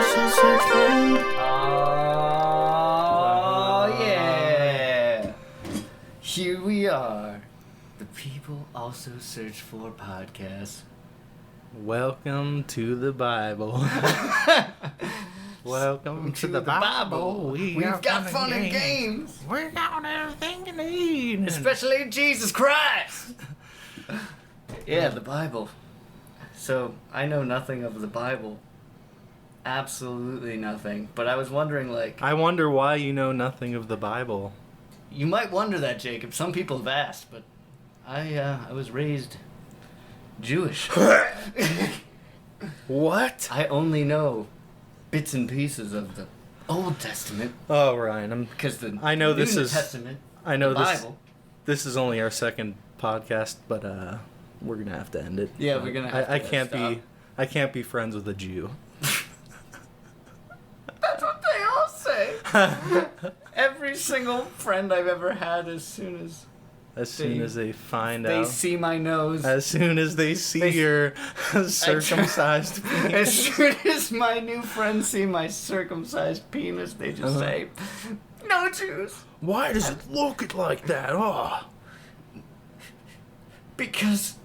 also search for. Oh, yeah. Here we are. The People Also Search For podcast. Welcome to the Bible. Welcome to the Bible. We've got fun and games. We got everything you need. Especially Jesus Christ. Yeah, the Bible. So, I know nothing of the Bible. Absolutely nothing. But I was wondering, like... I wonder why you know nothing of the Bible. You might wonder that, Jacob. Some people have asked, but I was raised Jewish. What? I only know bits and pieces of the Old Testament. Oh, Ryan, Because the I know New this is. Testament, I know the this. Bible. This is only our second podcast, but we're gonna have to end it. Yeah, we're gonna have to I can't stop. I can't be friends with a Jew. That's what they all say. Every single friend I've ever had, as soon as they find they out. see my nose, As soon as they see your circumcised penis. as soon as my new friends see my circumcised penis, they just say, "No Jews," Why does it look like that? Oh. because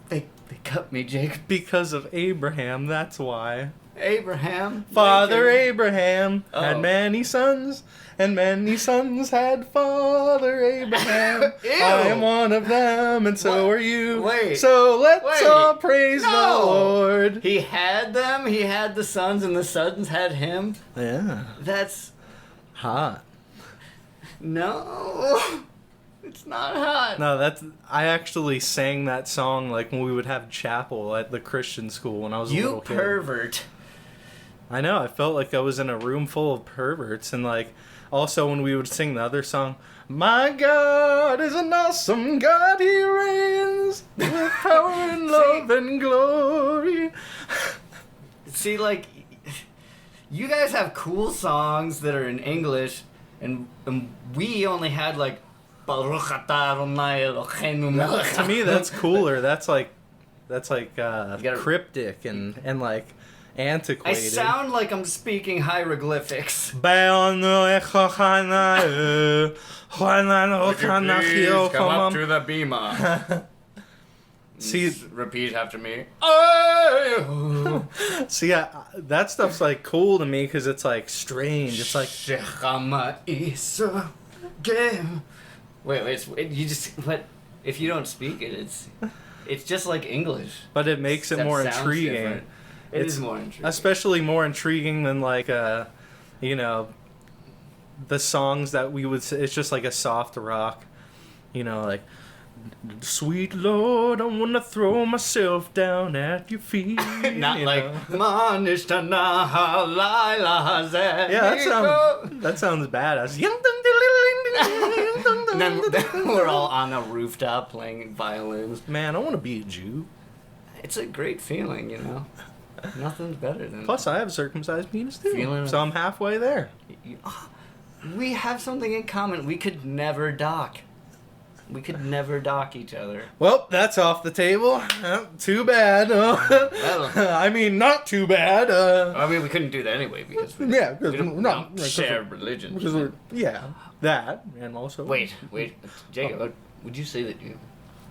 they cut me, Jake. Because of Abraham, that's why. Abraham, Father Lincoln. Abraham Oh. had many sons, and many sons had Father Abraham. Ew. I am one of them, and so What? are you. Wait. So let's Wait. all praise No. the Lord. He had them. He had the sons, and the sons had him. Yeah. That's Hot. no. It's not hot. No, I actually sang that song like when we would have chapel at the Christian school when I was a You little kid. pervert. I know, I felt like I was in a room full of perverts, and like, also when we would sing the other song, my God is an awesome God, He reigns with power and love and glory. See, like, you guys have cool songs that are in English, and we only had like. To me, that's cooler. That's like gotta- cryptic and like I antiquated. sound like I'm speaking hieroglyphics. Come up to the bima. See, Repeat after me. see, that stuff's like cool to me because it's like strange. It's like Wait, you just what? If you don't speak it, it's just like English. but it makes it That more sounds intriguing. different. It's more intriguing. Especially more intriguing than like you know, the songs that we would say. It's just like a soft rock, you know, like sweet Lord, I wanna throw myself down at your feet. Not you like know? Yeah, that sounds badass. And then we're all on a rooftop playing violins. Man, I want to be a Jew. It's a great feeling, you know. Nothing's better than. Plus, I have a circumcised penis too, Feeling- so I'm halfway there. We have something in common. We could never dock. We could never dock each other. Well, that's off the table. Too bad. I mean, not too bad. I mean, we couldn't do that anyway because we, Yeah, we don't, no, we don't share religion. Because that, and also... Wait, Jacob, would you say that you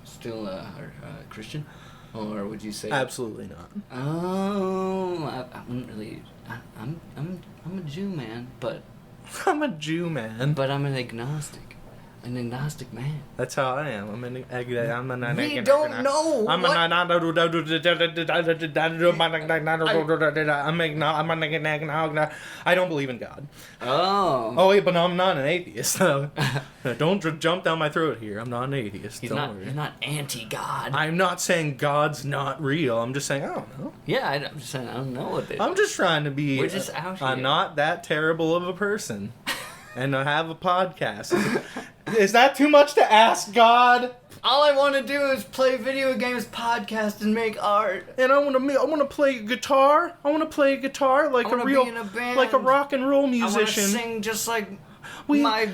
still are Christian? Or would you say... Absolutely not. Oh, I wouldn't really... I'm a Jew, man, but I'm a Jew, man. I'm an agnostic. An agnostic man. That's how I am. I'm an We don't know I'm what... an I don't believe in God. Oh. Oh wait, but I'm not an atheist. Don't jump down my throat here. I'm not an atheist. He's Don't worry. not anti-God. I'm not saying God's not real. I'm just saying I don't know. Yeah, I'm just saying I don't know what they I'm just trying to be We're just out here. not that terrible of a person and to have a podcast. Is that too much to ask God? All I want to do is play video games, podcast, and make art. And I want to play guitar. I want to play guitar like I a wanna real be in a band. like a rock and roll I want to musician. sing just like We- my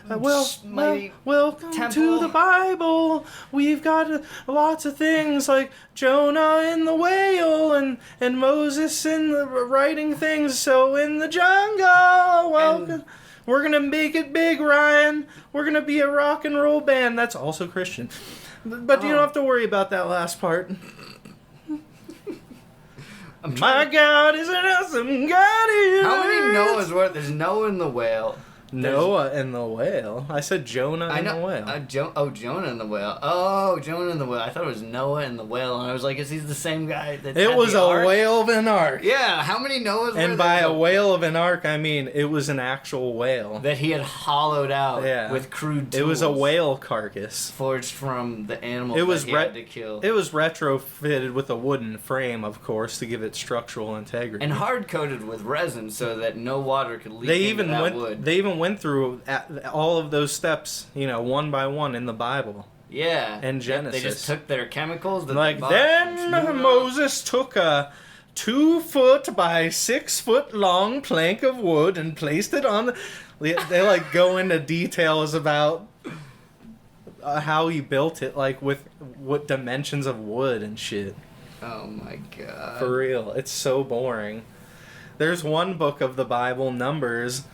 welcome temple. to the Bible. We've got lots of things like Jonah in the whale and Moses in the writing things. So in the jungle, welcome. We're gonna make it big, Ryan. We're gonna be a rock and roll band. That's also Christian, but you don't have to worry about that last part. My God is an awesome God. How many Noahs were there's Noah in the whale? Noah and the whale. I said Jonah and the whale. Jonah and the whale. Oh, Jonah and the whale. I thought it was Noah and the whale, and I was like, is he the same guy that It had was the a ark? whale of an ark. Yeah, how many Noahs were there? And by a whale of an ark, I mean it was an actual whale. That he had hollowed out with crude tools. It was a whale carcass. Forged from the animal that he had to kill. It was retrofitted with a wooden frame, of course, to give it structural integrity. And hard-coated with resin so that no water could leak into that wood. They even went through all of those steps, one by one in the Bible. Yeah. And Genesis. They just took their chemicals. Then Moses took a 2 foot by 6 foot long plank of wood and placed it on they go into details about how he built it, with what dimensions of wood and shit. Oh my God. For real. It's so boring. There's one book of the Bible, Numbers,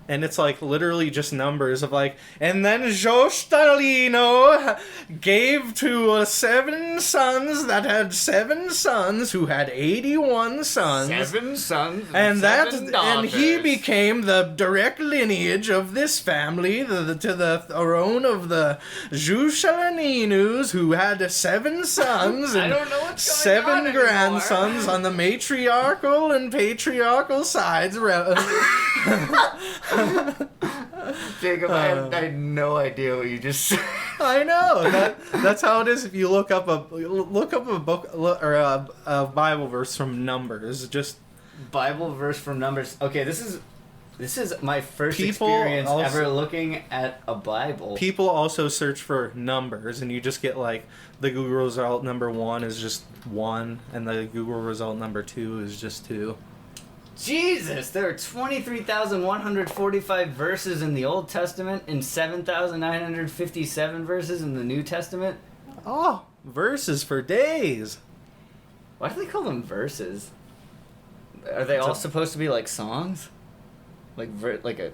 and it's literally just numbers of and then Jostalino gave to 7 sons that had 7 sons who had 81 sons. 7 sons and daughters. And he became the direct lineage of this family to the throne of the Jushalinus, who had 7 sons and I don't know what's going 7 on grandsons on the matriarchal and patriarchal sides. Jacob, I had no idea what you just said. I know that's how it is. If you look up a book or a Bible verse from Numbers, just Bible verse from Numbers. Okay, this is my first experience ever looking at a Bible. People also search for numbers, and you just get the Google result number 1 is just 1, and the Google result number 2 is just 2. Jesus, there are 23,145 verses in the Old Testament and 7,957 verses in the New Testament. Oh, verses for days. Why do they call them verses? Are they all supposed to be like songs? Like a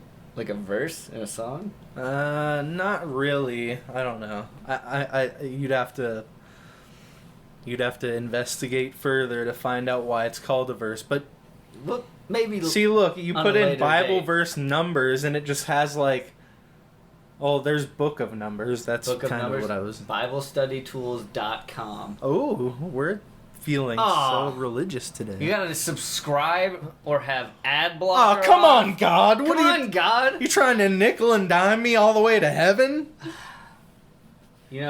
verse in a song? Not really. I don't know. You'd have to investigate further to find out why it's called a verse, but look, you put in Bible verse Numbers, and it just has there's Book of Numbers. That's kind of what I was. BibleStudyTools.com. Oh, we're feeling so religious today. You gotta subscribe or have ad blocker. Oh, come on, God! Come on, God! You trying to nickel and dime me all the way to heaven?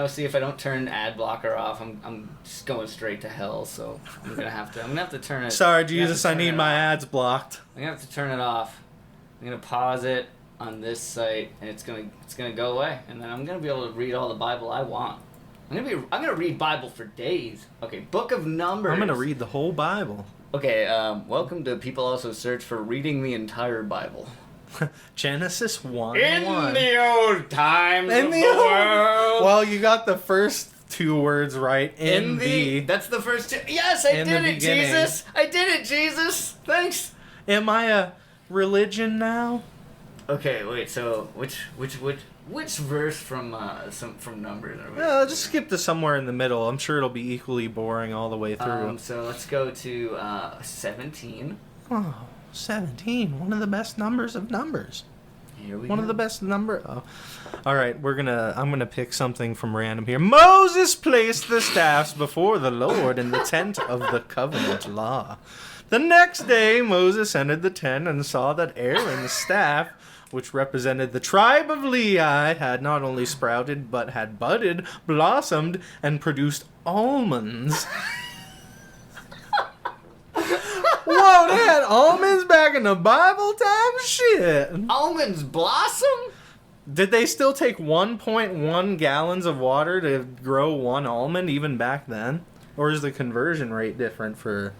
See, if I don't turn ad blocker off, I'm just going straight to hell. So I'm gonna have to turn it. Sorry, Jesus, I need my ads blocked. I'm gonna have to turn it off. I'm gonna pause it on this site, and it's gonna go away, and then I'm gonna be able to read all the Bible I want. I'm gonna read Bible for days. Okay, Book of Numbers. I'm gonna read the whole Bible. Okay, welcome to People Also Search for Reading the Entire Bible. Genesis 1:1. In the old times of the world. Well, you got the first 2 words right. That's the first 2. Yes, I did it, Jesus. I did it, Jesus. Thanks. Am I a religion now? Okay, wait. So which verse from Numbers are we? Just skip to somewhere in the middle. I'm sure it'll be equally boring all the way through. So let's go to 17. Oh. 17, one of the best numbers of numbers. Here we One go. of the best number. Oh. All right, I'm gonna pick something from random here. Moses placed the staffs before the Lord in the tent of the covenant law. The next day, Moses entered the tent and saw that Aaron's staff, which represented the tribe of Levi, had not only sprouted but had budded, blossomed, and produced almonds. Whoa, they had almonds back in the Bible time? Shit. Almonds blossom? Did they still take 1.1 gallons of water to grow one almond even back then? Or is the conversion rate different for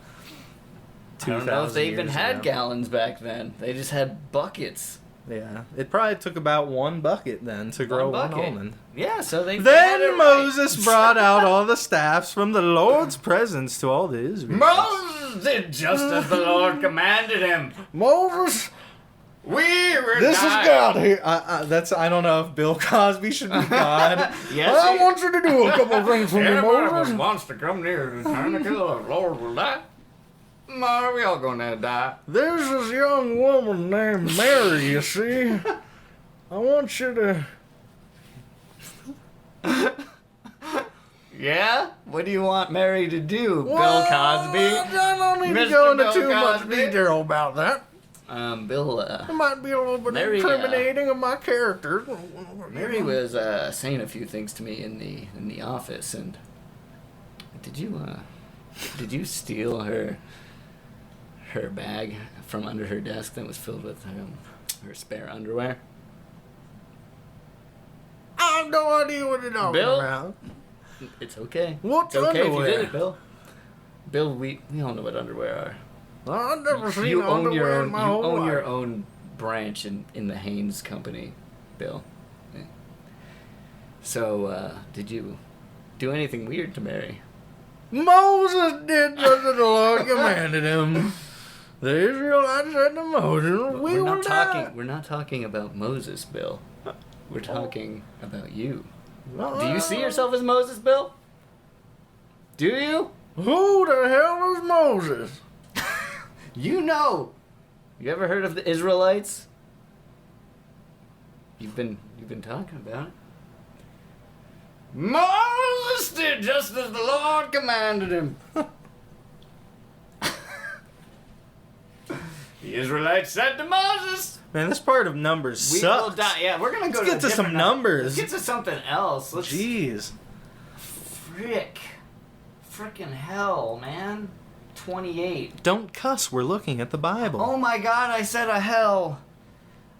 2,000 I don't know if they even years had ago? gallons back then. They just had buckets. Yeah, it probably took about 1 bucket then to grow one bucket. almond. Yeah, so they had it Then right. Moses brought out all the staffs from the Lord's presence to all the Israelites. Moses did just as the Lord commanded him. Moses, We were this is dying. God here. I don't know if Bill Cosby should be God. Yes, I he- want you to do a couple things for me, Anybody Moses. who wants to come near and turn the kill, the Lord will die. No, we all gonna die. There's this young woman named Mary, you see. I want you to... Yeah? What do you want Mary to do, Bill Well, Cosby? I don't need to Mr. go into Bill too much Cosby? detail about that. Bill, It might be a little bit Mary, incriminating of my character. Mary was saying a few things to me in the office, and did you steal her bag from under her desk that was filled with her spare underwear? I have no idea what you're talking Bill? about. It's okay. What's It's okay underwear? if you did it, Bill. Bill, we all know what underwear are. I've never seen You own your underwear own. in my You whole own life. your own branch in the Haynes company, Bill. Yeah. So, did you do anything weird to Mary? Moses did just as the Lord commanded him. The Israelites said to Moses, we we're will not die. talking. We're not talking about Moses, Bill. We're talking about you. Do you see yourself as Moses, Bill? Do you? Who the hell is Moses? You know. You ever heard of the Israelites? You've been talking about it. Moses did just as the Lord commanded him. The Israelites said to Moses, Man, this part of Numbers "We sucks. will die." Yeah, we're gonna go Let's to get to some different numbers. Let's get to something else. Let's. Jeez. Frickin' hell, man. 28. Don't cuss, we're looking at the Bible. Oh my God! I said a hell.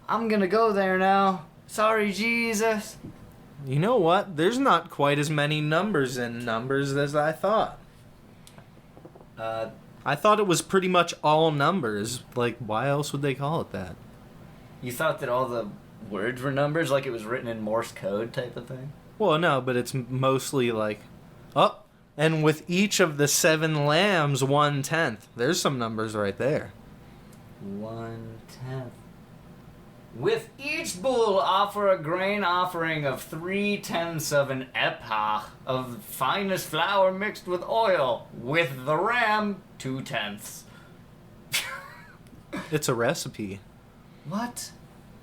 I'm gonna go there now. Sorry, Jesus. You know what? There's not quite as many numbers in Numbers as I thought. I thought it was pretty much all numbers. Like, why else would they call it that? You thought that all the words were numbers, like it was written in Morse code type of thing? Well, no, but it's mostly like, oh, and with each of the 7 lambs, 1/10. There's some numbers right there. 1/10. With each bull offer a grain offering of 3/10 of an ephah of finest flour mixed with oil. With the ram, 2/10. It's a recipe. What?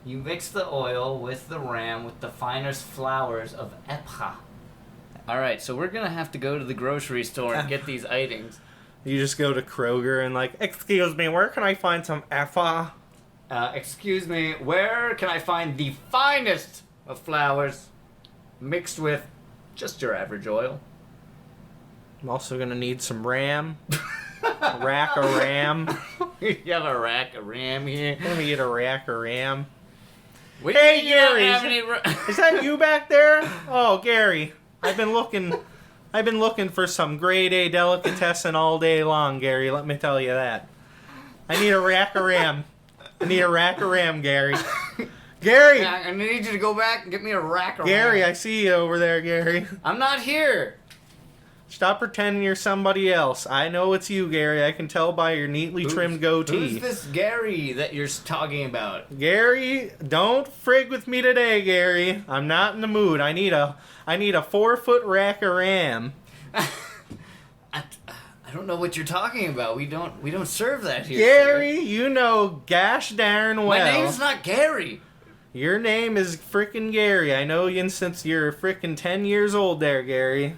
You mix the oil with the ram with the finest flours of ephah. Alright, so we're gonna have to go to the grocery store and get these items. You just go to Kroger and like, excuse me, where can I find some ephah? Excuse me, where can I find the finest of flours mixed with just your average oil? I'm also gonna need some ram. A rack of ram. You have a rack of ram here. Let me get a rack of ram. We Hey, do not Gary, have any Is that you back there? Oh, Gary. I've been looking for some grade A delicatessen all day long, Gary. Let me tell you that. I need a rack of ram. Gary. Gary! I need you to go back and get me a rack of Gary, ram. I see you over there, Gary. I'm not here. Stop pretending you're somebody else. I know it's you, Gary. I can tell by your neatly trimmed goatee. Who's this Gary that you're talking about? Gary, don't frig with me today, Gary. I'm not in the mood. I need a 4-foot rack of ram. I don't know what you're talking about. We don't serve that here. Gary, sir. you know gosh darn well. My name's not Gary. Your name is frickin' Gary. I know you since you're frickin' 10 years old there, Gary.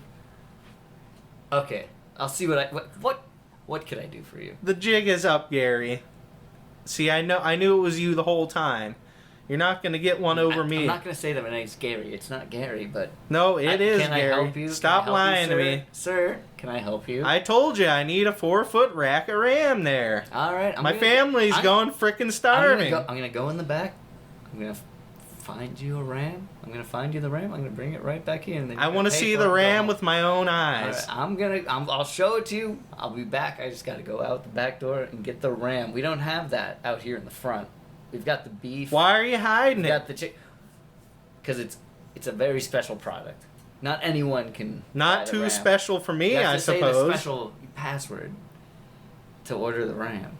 Okay, I'll see what can I do for you? The jig is up, Gary. See, I knew it was you the whole time. You're not gonna get one over me. I'm not gonna say that my name's Gary. It's not Gary, but No, it is can Gary. I help you? Stop Can I help lying you, to sir? me. Sir, can I help you? I told you I need a 4-foot rack of ram there. All right. My family's going frickin' starving. I'm gonna go in the back. I'm gonna find you a ram. I'm gonna find you the ram. I'm gonna bring it right back in. I want to see the ram with my own eyes. All right, I'll show it to you. I'll be back. I just gotta go out the back door and get the ram. We don't have that out here in the front. We've got the beef. Why are you hiding We've it? got the chick. Because it's a very special product. Not anyone can. Not buy the too RAM. special for me, You have I to say suppose. the special password to order the RAM,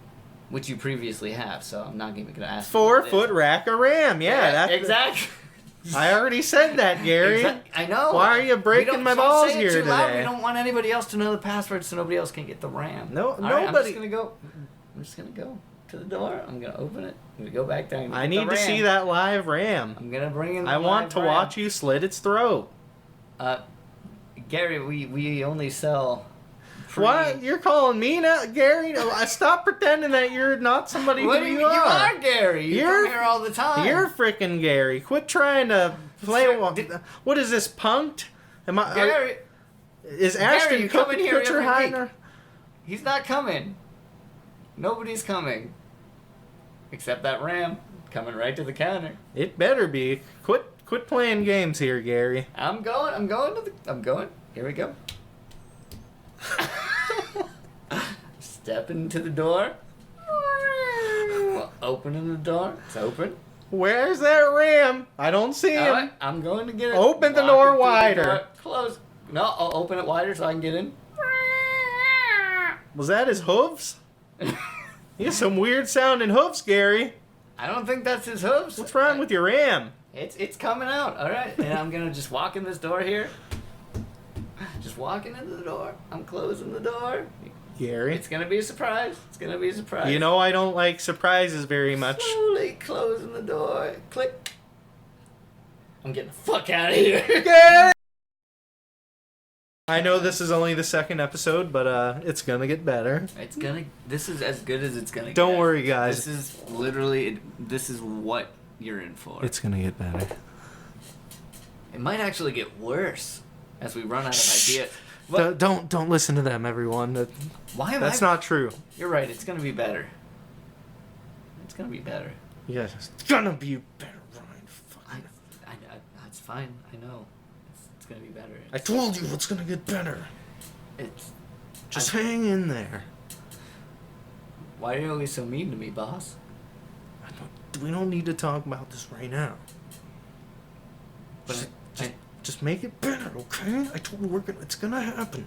which you previously have. So I'm not even gonna ask. 4-foot rack of RAM. Yeah, that's exactly. I already said that, Gary. I know. Why are you breaking my balls say it here too loud. today? We don't want anybody else to know the password, so nobody else can get the RAM. No, All right, nobody. I'm just gonna go to the door. I'm gonna open it. I'm gonna go back down. I need to see that live RAM. I'm gonna bring in. The I want to RAM. watch you slit its throat. Gary, we only sell. What? You're calling me now, Gary? No, stop pretending that you're not somebody What who do you you are. You are Gary. You You're- come here all the time. You're freaking Gary. Quit trying to play. Sir, What is this, punked? Am I? Gary. Is Ashton you come in here Kutcher every hiding week. her? He's not coming. Nobody's coming. Except that RAM coming right to the counter. It better be. Quit playing games here, Gary. I'm going. Here we go. Stepping into the door. Opening the door. It's open. Where's that RAM? I don't see him. All right, I'm going to get it. Open the Walking door through the wider. door. Close. No, I'll open it wider so I can get in. Was that his hooves? He has some weird sounding hooves, Gary. I don't think that's his hooves. What's wrong with your RAM? It's coming out. All right, and I'm gonna just walk in this door here. Just walking into the door. I'm closing the door. Gary. It's gonna be a surprise. It's gonna be a surprise. You know I don't like surprises very much. Slowly closing the door. Click. I'm getting the fuck out of here. Gary! I know this is only the second episode, but it's gonna get better. This is as good as it's gonna get. Don't worry, guys. This is literally. This is what you're in for. It's gonna get better. It might actually get worse as we run out of ideas. Don't listen to them, everyone. Why am That's I? not true. You're right. It's gonna be better. It's gonna be better. Yes, it's gonna be better, Ryan. Fucking. That's fine. I know. It's gonna be better. I told you it's gonna get better. It's. Just hang in there. Why are you always so mean to me, boss? We don't need to talk about this right now. But Just make it better, okay? I told you it's gonna happen.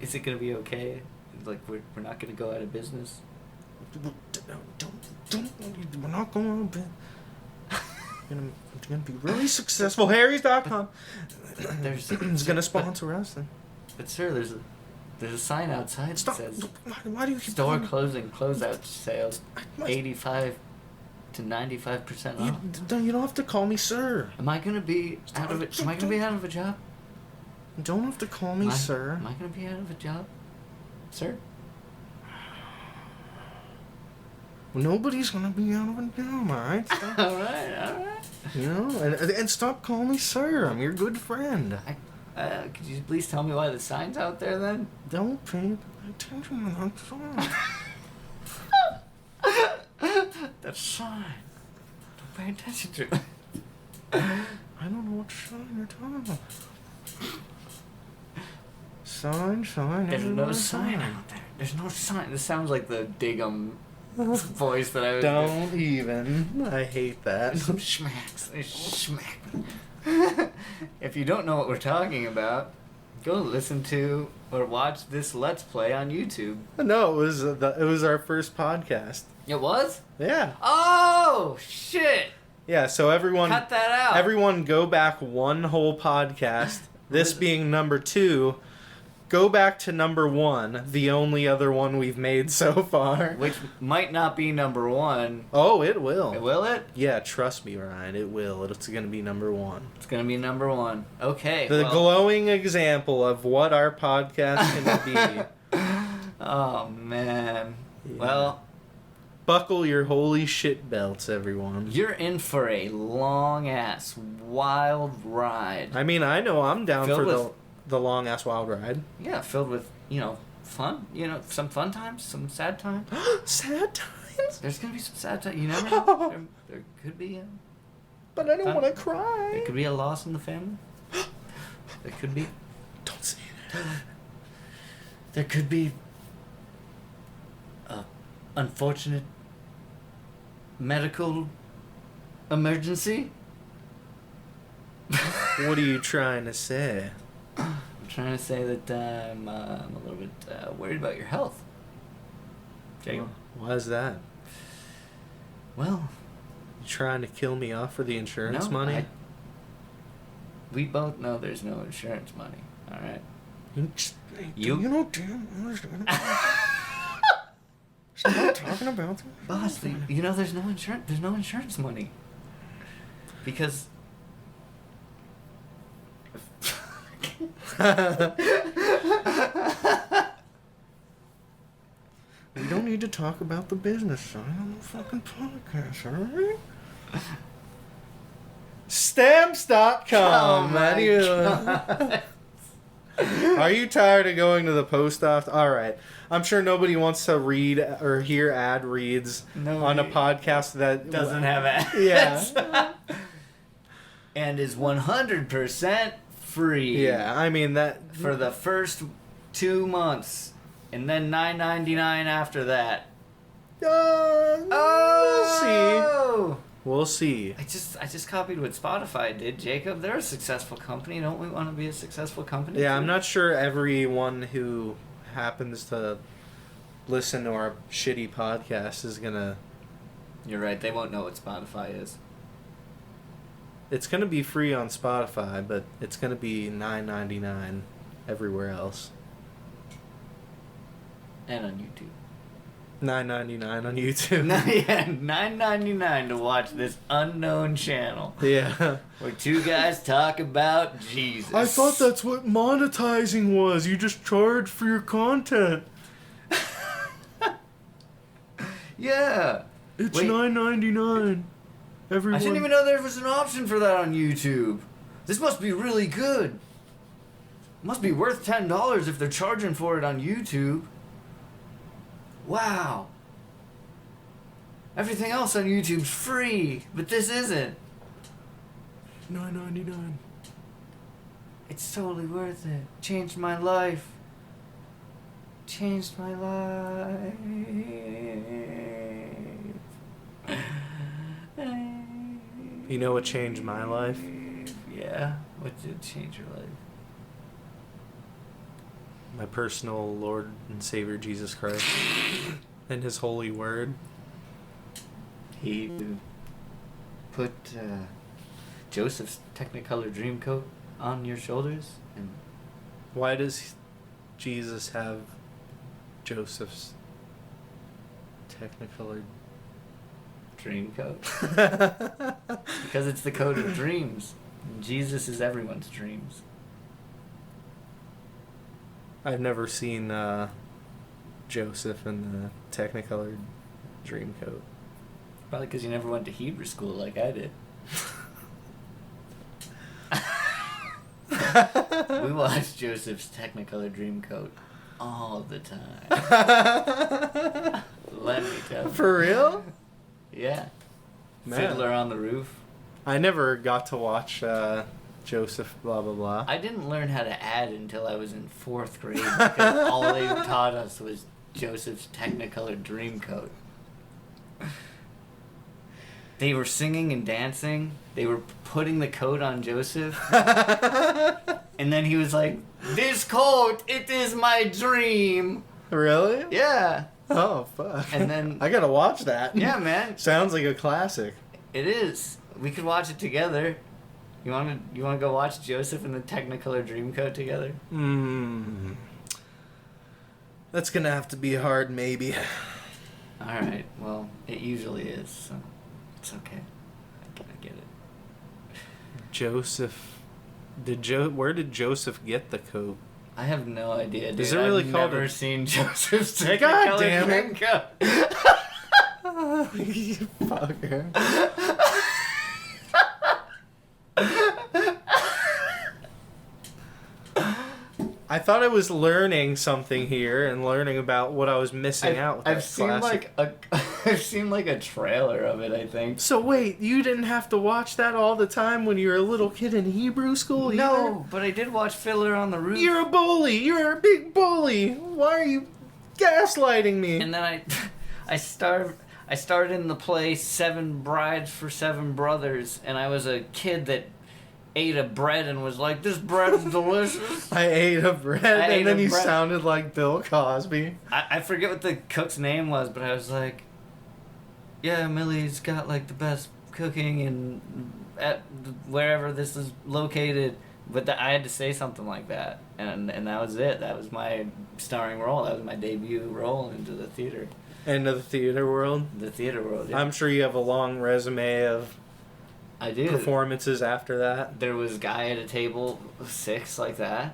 Is it gonna be okay? Like we're not gonna go out of business? Don't. We're not going to be. It's gonna be really successful. Harry's.com. It's gonna sponsor us. But sir, there's a sign outside Stop. that says Why do you keep store calling me? closing, closeout sales, 85 to 95% off. You don't have to call me sir. Am I gonna be out of it? Am I gonna be out of a job? You don't have to call me sir. Am I gonna be out of a job, sir? Nobody's gonna be out of a job, alright? all right. You know, and stop calling me sir. I'm your good friend. Could you please tell me why the sign's out there then? Don't pay attention to that sign. That sign. Don't pay attention to it. I don't know what sign you're talking about. Sign. There's no sign out there. There's no sign. This sounds like the Diggum voice that I was Don't even. I hate that. Some schmacks. Schmack. If you don't know what we're talking about, go listen to or watch this Let's Play on YouTube. No, it was our first podcast. It was? Yeah. Oh, shit. Yeah, so everyone Cut that out. Everyone go back one whole podcast. This being number 2. Go back to number 1, the only other one we've made so far. Which might not be number 1. Oh, it will. Will it? Yeah, trust me, Ryan. It will. It's going to be number 1. It's going to be number 1. Okay. The glowing example of what our podcast can be. Oh, man. Yeah. Well, buckle your holy shit belts, everyone. you're in for a long-ass, wild ride. I mean, I know I'm down Filled for with- the long-ass wild ride. Yeah, filled with, fun. Some fun times, some sad times. Sad times? There's going to be some sad times. You never know. There could be But I don't want to cry. there could be a loss in the family. There could be. Don't say that. There could be a unfortunate medical emergency? What are you trying to say? I'm trying to say that I'm a little bit worried about your health. Jacob. Why is that? Well, You trying to kill me off for the insurance no, money? we both know there's no insurance money. All right. You know, damn. Stop talking about that. Boss, you know there's no insurance. There's no insurance money. Because. We don't need to talk about the business side on the fucking podcast, alright? Stamps.com. Oh my God. Are you tired of going to the post office? Alright. I'm sure nobody wants to read or hear ad reads on a podcast that doesn't have ads. Yeah. And is 100% free. Yeah, I mean that For the first 2 months. And then $9.99 after that. We'll see. I just copied what Spotify did, Jacob. They're a successful company. Don't we want to be a successful company? Yeah, too? I'm not sure everyone who happens to listen to our shitty podcast is gonna. You're right. They won't know what Spotify is. It's gonna be free on Spotify, but it's gonna be $9.99 everywhere else. And on YouTube. $9.99 on YouTube. Yeah, $9.99 to watch this unknown channel. Yeah. Where two guys talk about Jesus. I thought that's what monetizing was. You just charge for your content. Yeah. It's Wait. $9.99. Everyone. I didn't even know there was an option for that on YouTube. This must be really good. Must be worth $10 if they're charging for it on YouTube. Wow. Everything else on YouTube's free, but this isn't. $9.99. It's totally worth it. Changed my life. Changed my life. You know what changed my life? Yeah? What did change your life? My personal Lord and Savior Jesus Christ and His holy word. He put Joseph's Technicolor Dreamcoat on your shoulders, and Why does Jesus have Joseph's Technicolor Dreamcoat? Because it's the coat of dreams. And Jesus is everyone's dreams. I've never seen Joseph in the Technicolor Dreamcoat. Probably because you never went to Hebrew school like I did. We watched Joseph's Technicolor Dreamcoat all the time. Let me tell you. For real? Yeah. Man. Fiddler on the Roof. I never got to watch Joseph blah blah blah. I didn't learn how to add until I was in 4th grade because all they taught us was Joseph's Technicolor Dreamcoat. They were singing and dancing. They were putting the coat on Joseph. And then he was like, "This coat, it is my dream." Really? Yeah. Oh fuck. And then I gotta watch that. Yeah, man. Sounds like a classic. It is. We could watch it together. You wanna go watch Joseph in the Technicolor Dreamcoat together? That's gonna have to be hard, maybe. Alright, well, it usually is, so it's okay. I get it. Joseph. Where did Joseph get the coat? I have no idea, dude. Is it really I've called never a- seen Joseph's Technicolor God damn it. Dreamcoat. You fucker. I thought I was learning something here and learning about what I was missing out with I've that seen classic. I've seen like a trailer of it, I think. So wait, you didn't have to watch that all the time when you were a little kid in Hebrew school either? No, but I did watch Fiddler on the Roof. You're a bully. You're a big bully. Why are you gaslighting me? And then I started in the play Seven Brides for Seven Brothers, and I was a kid that ate a bread and was like, "This bread is delicious." I ate a bread, and then you sounded like Bill Cosby. I forget what the cook's name was, but I was like, "Yeah, Millie's got like the best cooking and at wherever this is located." But I had to say something like that, and that was it. That was my starring role. That was my debut role into the theater. Into the theater world? The theater world, yeah. I'm sure you have a long resume of I do. performances after that. There was Guy at a Table 6 like that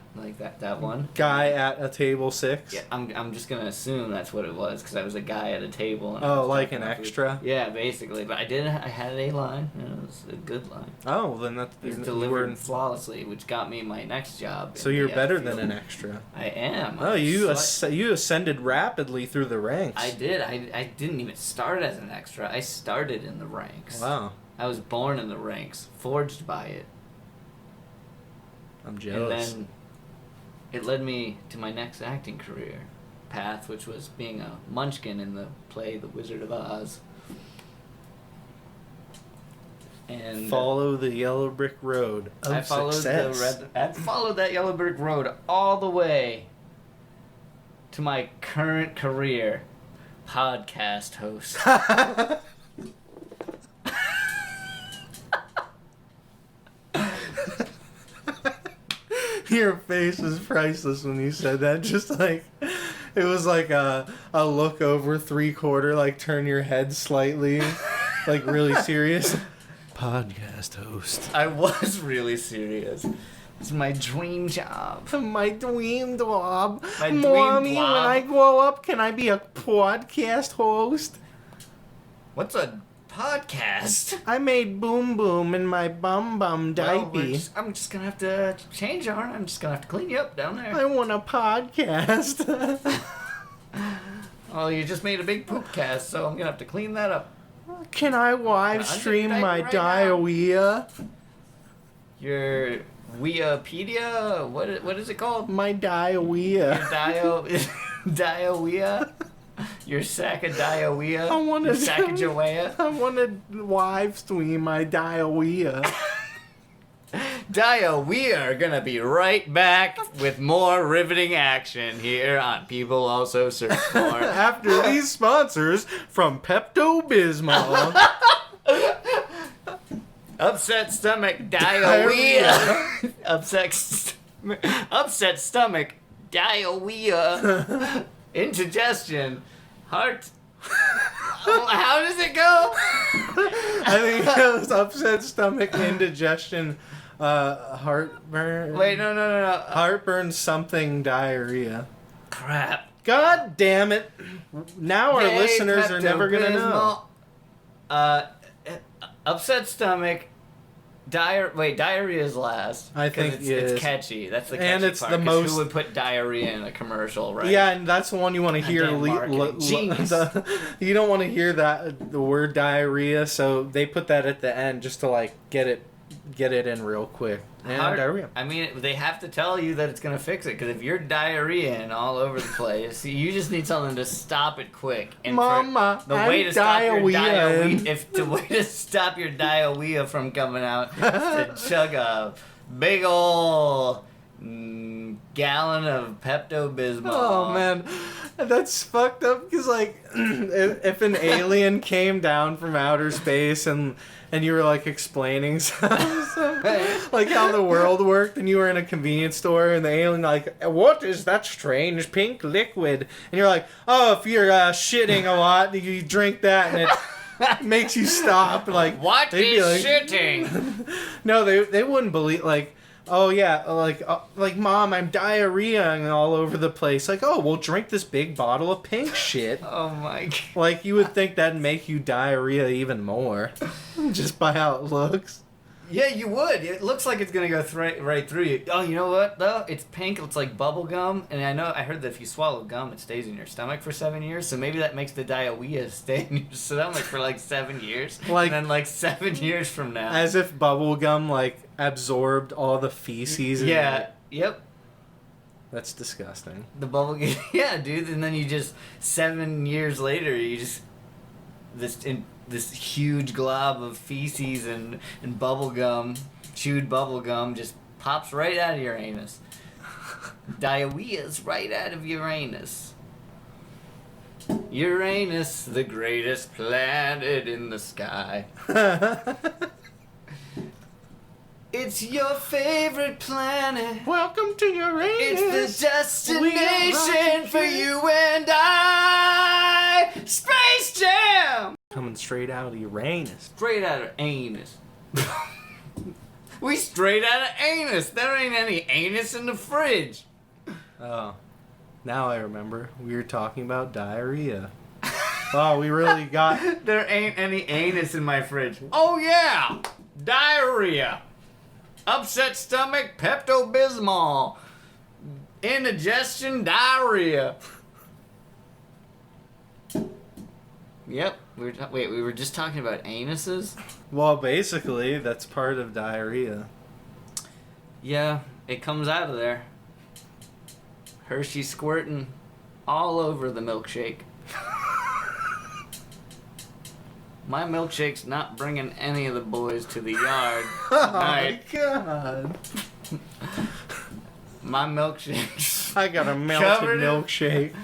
one. Guy at a Table 6? Yeah, I'm just gonna assume that's what it was because I was a guy at a table. And oh, like an extra? Yeah, basically. But I had a line. And it was a good line. Oh, then that's... It was delivered flawlessly, which got me my next job. So you're better than an extra. I am. Oh, you ascended rapidly through the ranks. I did. I didn't even start as an extra. I started in the ranks. Wow. I was born in the ranks, forged by it. I'm jealous. And then it led me to my next acting career path, which was being a munchkin in the play The Wizard of Oz. And follow the yellow brick road of success. I followed that yellow brick road all the way to my current career, podcast host. Your face was priceless when you said that. Just like, it was like a look over 3/4, like turn your head slightly, like really serious. Podcast host. I was really serious. It's my dream job. My dream job. My dream Mommy, job. when I grow up, can I be a podcast host? What's a podcast? I made Boom Boom in my bum diaper. Well, I'm just gonna have to change, aren't I? I'm just gonna have to clean you up down there. I want a podcast. Well, you just made a big poop cast, so I'm gonna have to clean that up. Can I live stream my right diarrhea? Your Wikipedia? What is it called? My diarrhea. Your diarrhea? Your sack of diarrhea? I want Your sack of Joea? I want to live stream my diarrhea. We are gonna be right back with more riveting action here on People Also Search For. After these sponsors from Pepto-Bismol. Upset stomach diarrhea. Upset stomach diarrhea. Indigestion. Heart. How does it go? I think it was upset stomach, indigestion, heartburn. Wait, no. Heartburn, something, diarrhea. Crap. God damn it. Now our listeners are never going to know. Upset stomach. Diarrhea is last. I think it's catchy. That's the catchy and it's part. The most. Who would put diarrhea in a commercial, right? Yeah, and that's the one you want to hear. Genius. You don't want to hear the word diarrhea, so they put that at the end just to like get it in real quick. And diarrhea. I mean, they have to tell you that it's gonna fix it, because if you're diarrheaing all over the place, you just need something to stop it quick. And Mama, the way to stop your diarrhea from coming out is to chug a big ol' gallon of Pepto-Bismol. Oh man, that's fucked up. Because like, if an alien came down from outer space and you were like explaining something, like how the world worked, and you were in a convenience store, and the alien like, what is that strange pink liquid? And you're like, oh, if you're shitting a lot, you drink that, and it makes you stop. Like, what is shitting? No, they wouldn't believe. Like, oh yeah, like Mom, I'm diarrheaing all over the place. Like, oh, well, drink this big bottle of pink shit. Oh my God. Like, you would think that'd make you diarrhea even more, just by how it looks. Yeah, you would. It looks like it's gonna go right through you. Oh, you know what though? It's pink. It's like bubble gum, and I heard that if you swallow gum, it stays in your stomach for 7 years. So maybe that makes the diarrhea stay in your stomach for like 7 years. Like, and then like 7 years from now, as if bubble gum like absorbed all the feces. Yeah. Yep. That's disgusting. The bubble gum. Yeah, dude. And then you just 7 years later, you just this huge glob of feces and bubble gum, chewed bubble gum, just pops right out of your anus. Diarrhea's right out of Uranus. Uranus, the greatest planet in the sky. It's your favorite planet. Welcome to Uranus. It's the destination for you and I. Space Jam! Coming straight out of Uranus. Straight out of anus. We straight out of anus. There ain't any anus in the fridge. Oh, now I remember. We were talking about diarrhea. Oh, we really got... There ain't any anus in my fridge. Oh yeah! Diarrhea. Upset stomach, Pepto-Bismol. Indigestion, diarrhea. Yep. We were just talking about anuses? Well, basically, that's part of diarrhea. Yeah, it comes out of there. Hershey squirting all over the milkshake. My milkshake's not bringing any of the boys to the yard tonight. Oh, God. My milkshake's I got a melted milkshake.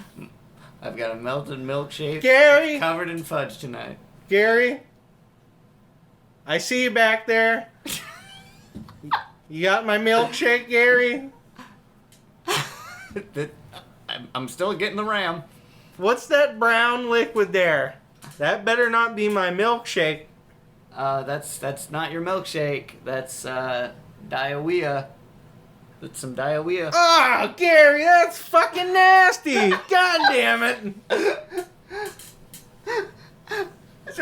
I've got a melted milkshake. Gary! Covered in fudge tonight. Gary? I see you back there. You got my milkshake, Gary? I'm still getting the ram. What's that brown liquid there? That better not be my milkshake. That's not your milkshake. That's diarrhea. That's some diarrhea. Oh, Gary, that's fucking nasty. God damn it. It's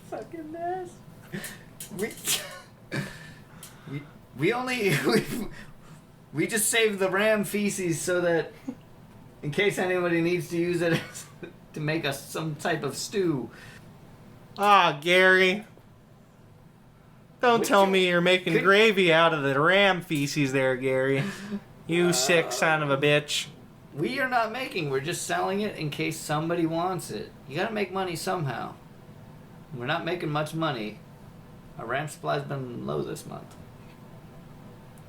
fucking nasty. We just saved the ram feces so that in case anybody needs to use it to make us some type of stew. Ah, Gary. Don't tell me you're making gravy out of the ram feces there, Gary. You sick son of a bitch. We are not making. We're just selling it in case somebody wants it. You gotta make money somehow. We're not making much money. Our ram supply's been low this month.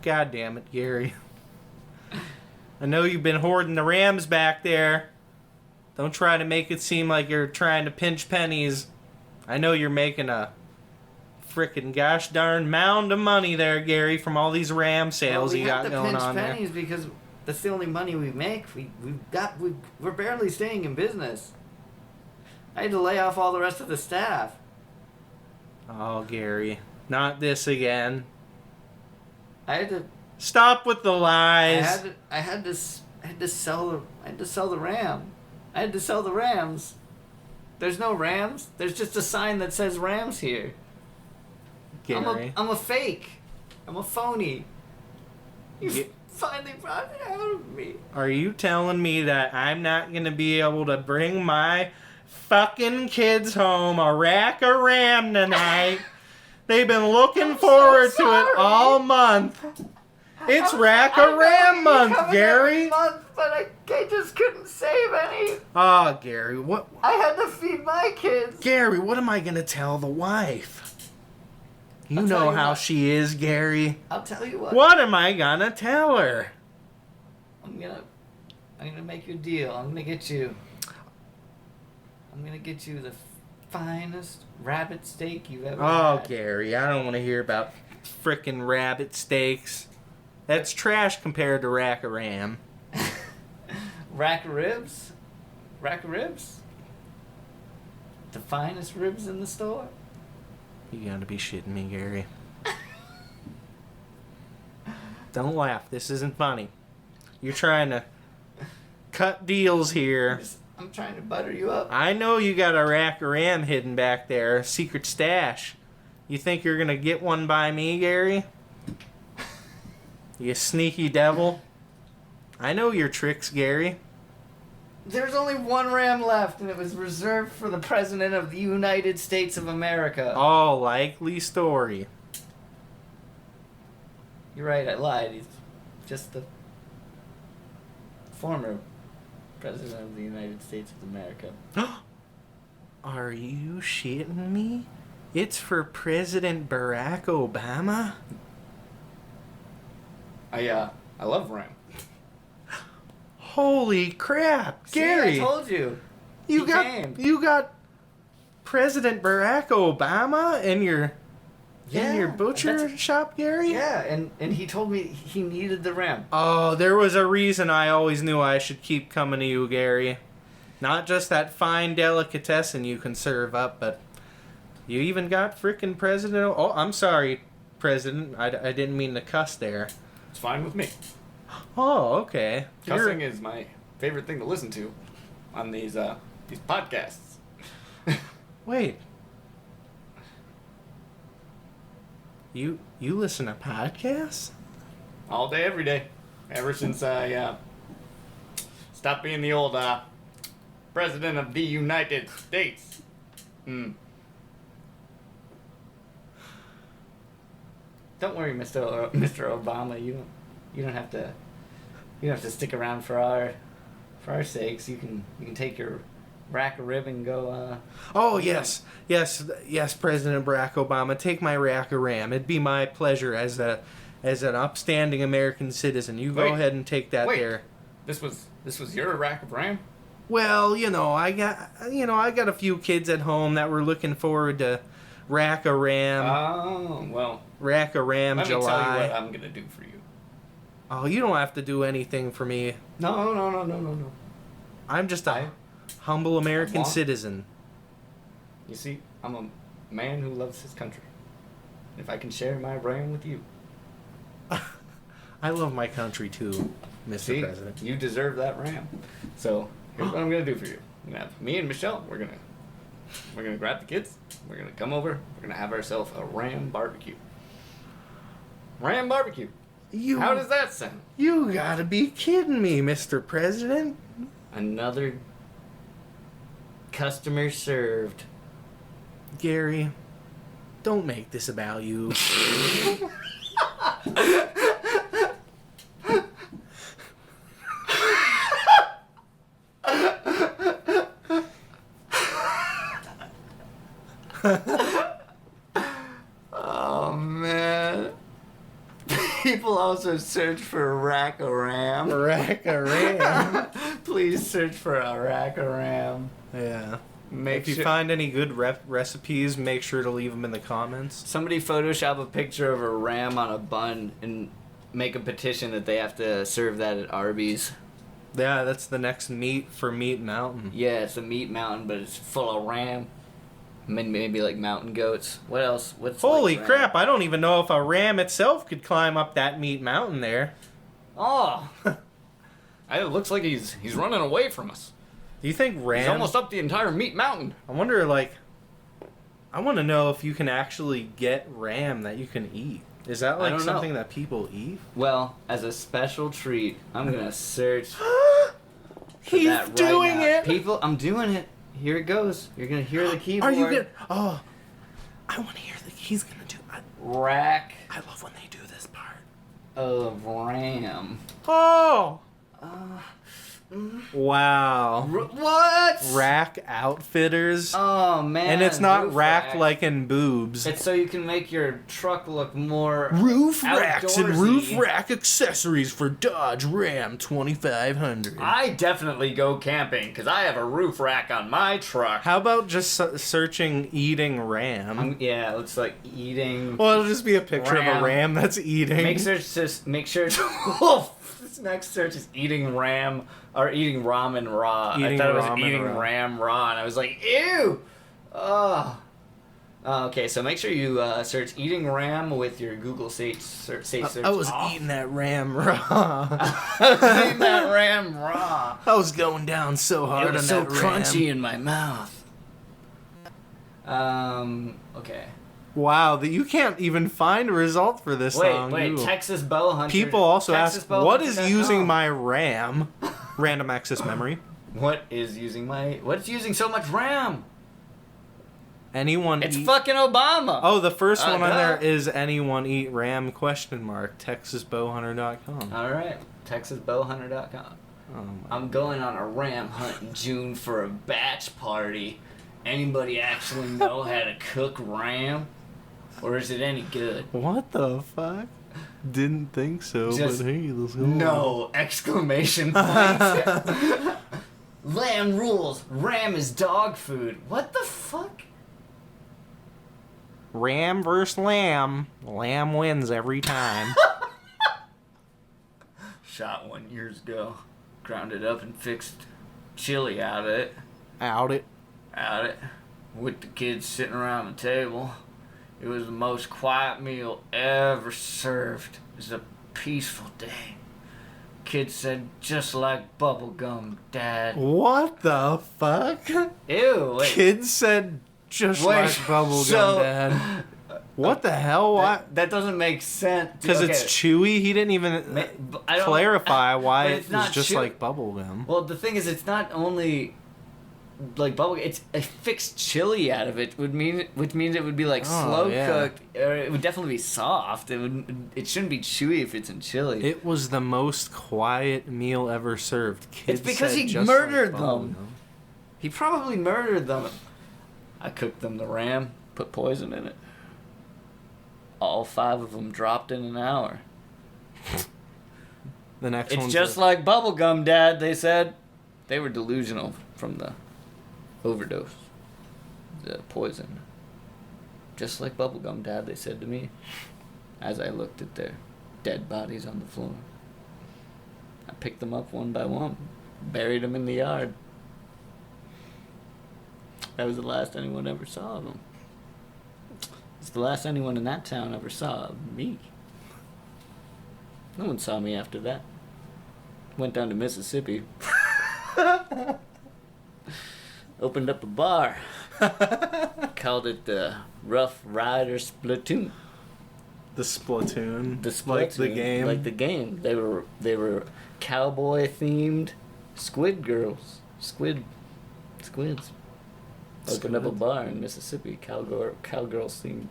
God damn it, Gary. I know you've been hoarding the rams back there. Don't try to make it seem like you're trying to pinch pennies. I know you're making a frickin' gosh darn mound of money there, Gary, from all these ram sales you got going on there. We have to pinch pennies because that's the only money we make. We're barely staying in business. I had to lay off all the rest of the staff. Oh, Gary, not this again. I had to stop with the lies. I had to sell the ram. I had to sell the rams. There's no rams. There's just a sign that says rams here. Gary. I'm a fake. I'm a phony. You finally brought it out of me. Are you telling me that I'm not going to be able to bring my fucking kids home a rack of ram tonight? They've been looking forward to it all month. It's rack of ram month, Gary. Month, but I just couldn't save any. Oh, Gary, what? I had to feed my kids. Gary, what am I going to tell the wife? You know how she is, Gary. I'll tell you what. What am I gonna tell her? I'm gonna make you a deal. I'm gonna get you the finest rabbit steak you've ever had. Oh, Gary, I don't want to hear about frickin' rabbit steaks. That's trash compared to rack of ram. Rack of ribs? Rack of ribs? The finest ribs in the store? You gotta be shitting me, Gary. Don't laugh. This isn't funny. You're trying to cut deals here. I'm trying to butter you up. I know you got a rack of ram hidden back there, a secret stash. You think you're gonna get one by me, Gary? You sneaky devil. I know your tricks, Gary. There's only one ram left, and it was reserved for the President of the United States of America. Oh, likely story. You're right, I lied. He's just the former President of the United States of America. Are you shitting me? It's for President Barack Obama? I love Ram. Holy crap, Gary! See, I told you. You got President Barack Obama in your butcher shop, Gary? Yeah, and he told me he needed the Ram. Oh, there was a reason I always knew I should keep coming to you, Gary. Not just that fine delicatessen you can serve up, but you even got frickin' President... Oh, I'm sorry, President. I didn't mean to cuss there. It's fine with me. Oh, okay. Cussing is my favorite thing to listen to on these podcasts. Wait. You listen to podcasts? All day, every day. Ever since I stopped being the old President of the United States. Don't worry, Mr. Obama. You don't have to stick around for our sakes. You can take your rack of rib and go. Oh yes, President Barack Obama, take my rack of ram. It'd be my pleasure as an upstanding American citizen. You go ahead and take that there. This was your rack of ram? Well, I got a few kids at home that were looking forward to rack of ram. Oh well. Rack of ram Let July. me tell you what I'm gonna do for you. Oh, you don't have to do anything for me. No. I'm just a humble American citizen. You see, I'm a man who loves his country. If I can share my ram with you. I love my country too, Mr. President. You deserve that ram. So here's what I'm gonna do for you. I'm gonna have me and Michelle. We're gonna grab the kids. We're gonna come over. We're gonna have ourselves a ram barbecue. Ram barbecue. How does that sound? You gotta be kidding me, Mr. President. Another customer served. Gary, don't make this about you. Oh man. People also search for a rack of ram. Rack of ram. Please search for a rack of ram. Yeah. If you find any good recipes, make sure to leave them in the comments. Somebody Photoshop a picture of a ram on a bun and make a petition that they have to serve that at Arby's. Yeah, that's the next meat for Meat Mountain. Yeah, it's a meat mountain, but it's full of ram. Maybe like mountain goats. What else? Holy crap, I don't even know if a ram itself could climb up that meat mountain there. Oh. It looks like he's running away from us. Do you think ram... He's almost up the entire meat mountain. I wonder, I want to know if you can actually get ram that you can eat. Is that something that people eat? Well, as a special treat, I'm going to search He's doing it! People, I'm doing it. Here it goes. You're going to hear the keyboard. Are you going to... Oh. I want to hear he's going to do... Rack. I love when they do this part. Of ram. Oh! Wow. What? Rack Outfitters. Oh, man. And it's not rack like in boobs. It's so you can make your truck look more roof racks and roof outdoorsy. rack accessories for Dodge Ram 2500. I definitely go camping because I have a roof rack on my truck. How about just searching eating ram? Yeah, it looks like eating. Well, it'll just be a picture of a ram that's eating. Make sure. This next search is eating ram or eating ramen raw. I thought it was eating ram raw, and I was like, ew. Oh. Okay, so make sure you search eating ram with your Google search. I was eating that ram raw. I was eating that ram raw. I was going down so hard It was on so that ram. crunchy in my mouth. Okay. Wow, you can't even find a result for this song. Wait, Texas Bow Hunter. People also ask, what is using my RAM? Random access memory. What's using so much RAM? Anyone It's fucking Obama. Oh, the first one on there is anyone eat RAM ? TexasBowhunter.com. Alright, TexasBowhunter.com. I'm going on a ram hunt in June for a batch party. Anybody actually know how to cook ram? Or is it any good? What the fuck? Didn't think so, Just but hey, let's go. no! Exclamation point. Lamb rules. Ram is dog food. What the fuck? Ram versus lamb. Lamb wins every time. Shot one years ago. Ground it up and fixed chili out of it. Out it. With the kids sitting around the table. It was the most quiet meal ever served. It was a peaceful day. Kids said, just like bubblegum, Dad. What the fuck? Ew, wait. Kids said just like bubblegum, Dad. What the hell? Why? That doesn't make sense. Because it's chewy. He didn't even clarify why it's it was just like bubblegum. Well, the thing is, it's not only like bubblegum. It's a fixed chili out of it, which means it would be like slow cooked, or it would definitely be soft. It shouldn't be chewy if it's in chili. It was the most quiet meal ever served. Kids it's because said he just murdered like them. He probably murdered them. I cooked them the ram, put poison in it. All 5 of them dropped in an hour. The next It's one's just like bubblegum, Dad, they said. They were delusional from the overdose. The poison. Just like bubblegum, Dad, they said to me. As I looked at their dead bodies on the floor. I picked them up one by one. Buried them in the yard. That was the last anyone ever saw of them. It's the last anyone in that town ever saw of me. No one saw me after that. Went down to Mississippi. Opened up a bar. Called it the Rough Rider Splatoon. the Splatoon. The Splatoon, like the game. Like the game. They were cowboy themed squid girls. Squids. Opened up a bar in Mississippi. Cowgirls themed.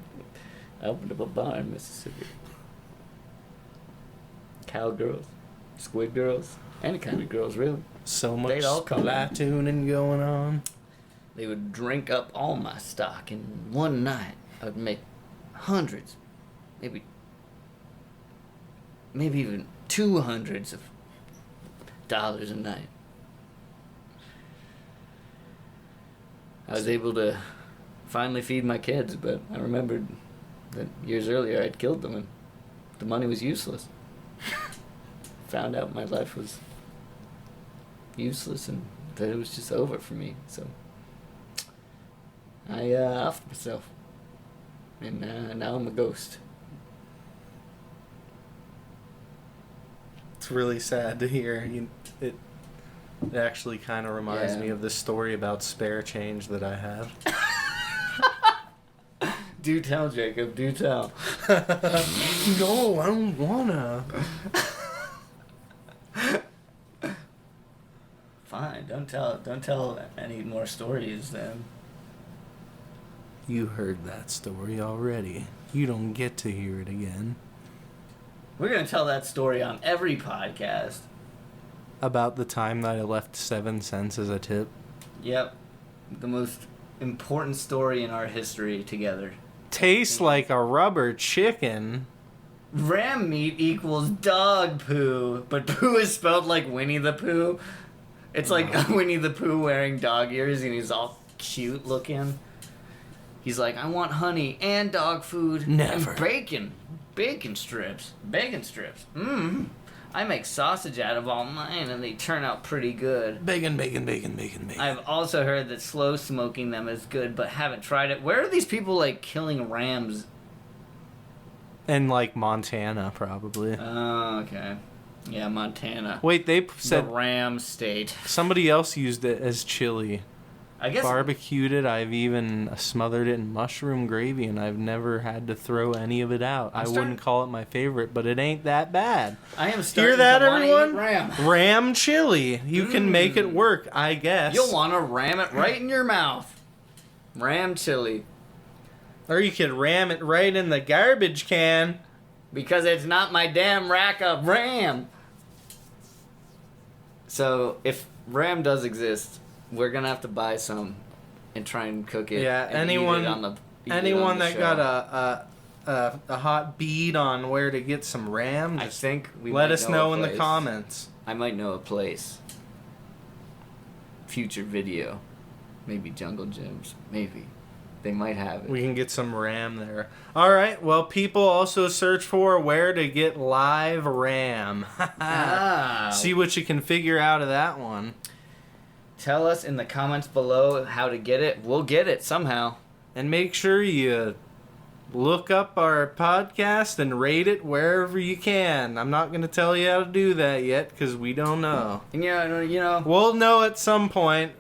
I opened up a bar in Mississippi. Cowgirls, squid girls, any kind of girls really. So much They'd all come in. Splatooning going on. They would drink up all my stock in one night. I would make hundreds, maybe even $200s of dollars a night. I was able to finally feed my kids, but I remembered that years earlier I'd killed them and the money was useless. Found out my life was useless and that it was just over for me, so I offed myself, and now I'm a ghost. It's really sad to hear. It actually kind of reminds me of this story about spare change that I have. Do tell, Jacob, do tell. No, I don't wanna. Fine, don't tell any more stories then. You heard that story already. You don't get to hear it again. We're gonna tell that story on every podcast. About the time that I left 7 cents as a tip. Yep. The most important story in our history together. Tastes like a rubber chicken. Ram meat equals dog poo, but poo is spelled like Winnie the Pooh. It's like Winnie the Pooh wearing dog ears and he's all cute looking. He's like, I want honey and dog food. Never. And bacon. Bacon strips. I make sausage out of all mine and they turn out pretty good. Bacon. I've also heard that slow smoking them is good, but haven't tried it. Where are these people, like, killing rams? And, like, Montana, probably. Oh, okay. Yeah, Montana. Wait, they said... The ram state. Somebody else used it as chili. I guess... Barbecued it. I've even smothered it in mushroom gravy, and I've never had to throw any of it out. I wouldn't call it my favorite, but it ain't that bad. I am starting Hear that, to want to everyone? eat ram. Ram chili. You can make it work, I guess. You'll want to ram it right in your mouth. Ram chili. Or you could ram it right in the garbage can. Because it's not my damn rack of ram. So, if ram does exist, we're going to have to buy some and try and cook it. Yeah, and eat it on the, anyone that show. got a hot bead on where to get some ram, I think we let might us know a in the place. comments. I might know a place. Future video. Maybe Jungle Gyms. Maybe. They might have it. We can get some ram there. All right. Well, people also search for where to get live ram. See what you can figure out of that one. Tell us in the comments below how to get it. We'll get it somehow. And make sure you look up our podcast and rate it wherever you can. I'm not going to tell you how to do that yet because we don't know. And you know, We'll know at some point.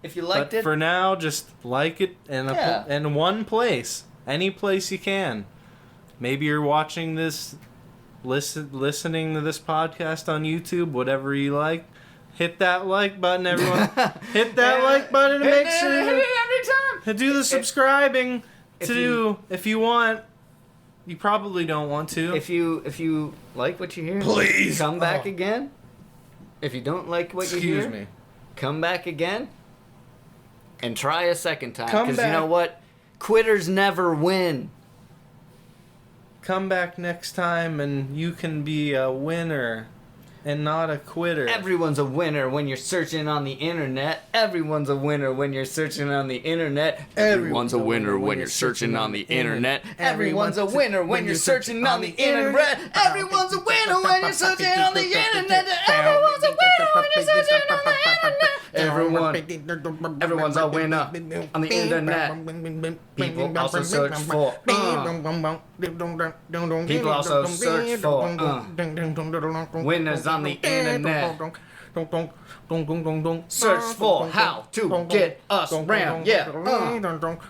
if you liked But it, for now, just like it in one place. Any place you can. Maybe you're watching this, listening to this podcast on YouTube, whatever you like. Hit that like button, everyone. Hit that like button to make sure hit it every time. do the subscribing if you want. You probably don't want to. If you like what you hear, Please. come back again. If you don't like what you hear, Excuse me. come back again and try a second time. Come Because you back. know what? Quitters never win. Come back next time and you can be a winner and not a quitter. Everyone's a winner when you're searching on the internet. Everyone's a winner when you're searching on the internet. Everyone's a winner when you're searching on the internet. Everyone's a winner when you're searching on the internet. Everyone's a winner when you're searching on the internet. Everyone's a winner when you're searching on the internet. Everyone's a winner on the internet. People also search for. People also search for. Winners on the internet. Search for how to get us ram. Yeah.